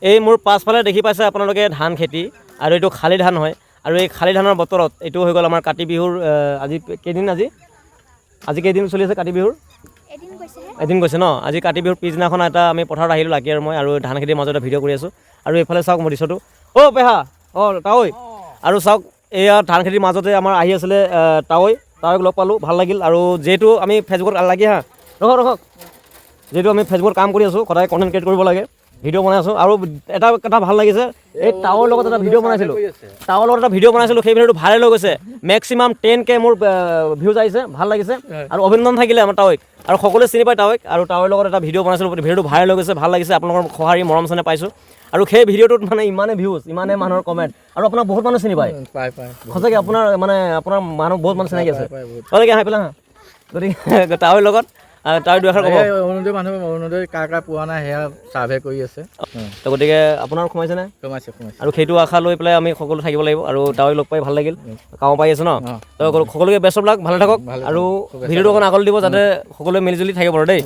এই মোৰ পাছফালে দেখি পাইছে আপোনালোকে ধান খেতি আৰু এইটো খালি ধান হয় আৰু এই খালি ধানৰ বতৰত এইটো হৈ গ'ল আমাৰ কাতি বিহুৰ আজি কেইদিন আজি কেইদিন চলি আছে কাতি বিহুৰ এদিন গৈছে ন আজি কাতি বিহুৰ পিছদিনাখন এটা আমি পথাৰত আহিলোঁ লাকি আৰু মই আৰু ধান খেতিৰ মাজতে ভিডিঅ' কৰি আছোঁ আৰু এইফালে চাওক মোৰ দৃশ্যটো পেহা তাৱৈ আৰু চাওক এয়া ধান খেতিৰ মাজতে আমাৰ আহি আছিলে তাৱৈক লগ পালোঁ ভাল লাগিল আৰু যিহেতু আমি ফেচবুকত লাগি ৰখক যিহেতু আমি ফেচবুকত কাম কৰি আছোঁ সদায় কণ্টেণ্ট ক্ৰিয়েট কৰিব লাগে ভিডিঅ' বনাই আছোঁ আৰু এটা কথা ভাল লাগিছে এই টাৱৰ লগত এটা ভিডিঅ' বনাইছিলোঁ সেই ভিডিঅ'টো ভাইৰেল হৈ গৈছে মেক্সিমাম 10K মোৰ ভিউজ আহিছে ভাল লাগিছে আৰু অভিনন্দন থাকিলে আমাৰ তাৱৈক আৰু সকলোৱে চিনি পায় তাৱৈক আৰু তাৱৈৰ লগত এটা ভিডিঅ' বনাইছিলোঁ ভিডিঅ'টো ভাইৰেল হৈ গৈছে ভাল লাগিছে আপোনালোকৰ সঁহাৰি মৰম চেনেহ পাইছোঁ আৰু সেই ভিডিঅ'টোত মানে ইমানে ভিউজ ইমানে মানুহৰ কমেণ্ট আৰু আপোনাক বহুত মানুহ চিনি পায় সঁচাকৈ আপোনাৰ মানুহ বহুত মানুহ চিনাকি আছে গতিকে আহি পেলাই গতিকে তাৱৈৰ লগত তাৰ দুআষাৰ ক'ব অৰুণোদয় মানুহ অৰুণোদয় কাৰ পোৱা নাই সেয়া ছাৰ্ভে কৰি আছে তো গতিকে আপোনাৰ সোমাইছেনে সোমাইছে আৰু সেইটো আশা লৈ পেলাই আমি সকলো থাকিব লাগিব আৰু তাৱৈক লগ পাই ভাল লাগিল কাম পাই আছোঁ ন তো সকলোকে বেষ্ট অফ লাক ভালে থাকক আৰু ভিডিঅ'টো অকণ আগলৈ দিব যাতে সকলোৱে মিলিজুলি থাকিব পাৰে দেই